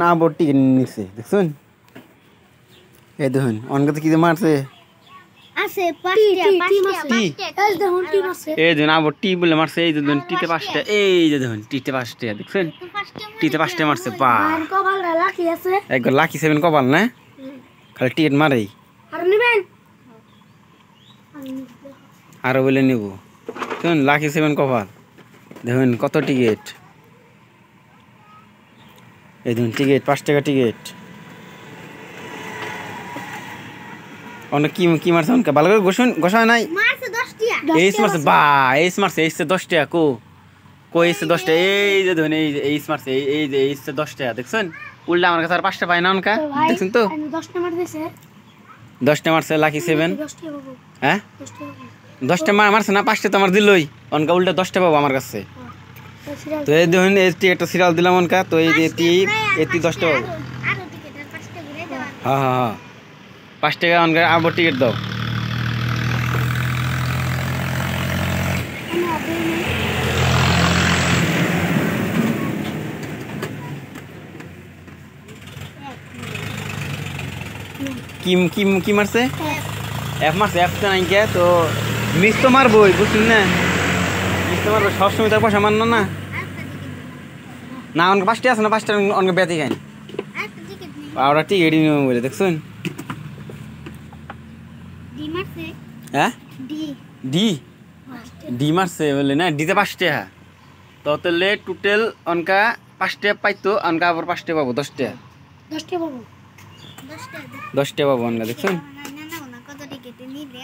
না বটি নিছে দেখুন এই দেখুন অনগাতে কি মারছে আছে পাঁচটা এই দেখুন টিম আছে এই দেখুন আবার টি বলে মারছে এই দেখুন টিতে পাঁচটা এই যে দেখুন টিতে পাঁচটা দেখছেন টিতে পাঁচটা মারছে বা আর কপাল লাকি আছে একবার লাকি 7 কপাল না খালি টিকেট মারেই আর নেবেন আরো বলে নিব শুন লাকি 7 কপাল দেখুন কত টিকিট এই দেখুন টিকিট 5 টাকা টিকিট অনেক কি মারছে অনেক ভালো করে গোসা নাই মারছে 10 টাকা এইস মারছে বা এইস মারছে এইসে 10 টাকা কো এইসে 10 টাকা এই যে দেখুন এই এইস মারছে এই যে এইসে 10 টাকা দেখছেন উল্টা আমার কাছে আর 5টা পায় না অনকা দেখছেন তো 10 টা মার দিয়েছে 10 টা মারছে লাকি 7 10 টা বাবু হ্যাঁ 10 টা বাবু 10 টা মারছে না 5টা তো আমার দিলই অনকা উল্টা 10 টা পাবো আমার কাছে তো এই দেখুন এই একটা সিরিয়াল দিলাম অনকা তো এই যে এটি 10 টা পাবো আরো টিকেট আর 5 টা ঘুরে দেওয়া হ্যাঁ হ্যাঁ হ্যাঁ 5 টাকা অনকা আবার টিকিট দাও কি মারছে এফ মারছে এফ তো নাই কে তো মিস তো মারবই বুঝছেন না মিস তো মারবো সবসময় তার পয়সা মারনা না না অনেক 5টা আছে না 5টা অনেক বেঁধে খাই একটা টিকেট নেই ওরা টিকিট নিয়ে বলে দেখছেন ডি মারছে হ্যাঁ ডি ডি ডি মারছে বলে না ডিতে 5 টাকা তো তাহলে টোটাল অনকা 5 টাকা পাইতো অনকা আবার 5 টাকা পাবো 10 টাকা 10 টা বাবু 10 টা 10 টাকা পাবো অনকা দেখছেন না কত টিকেট নিলে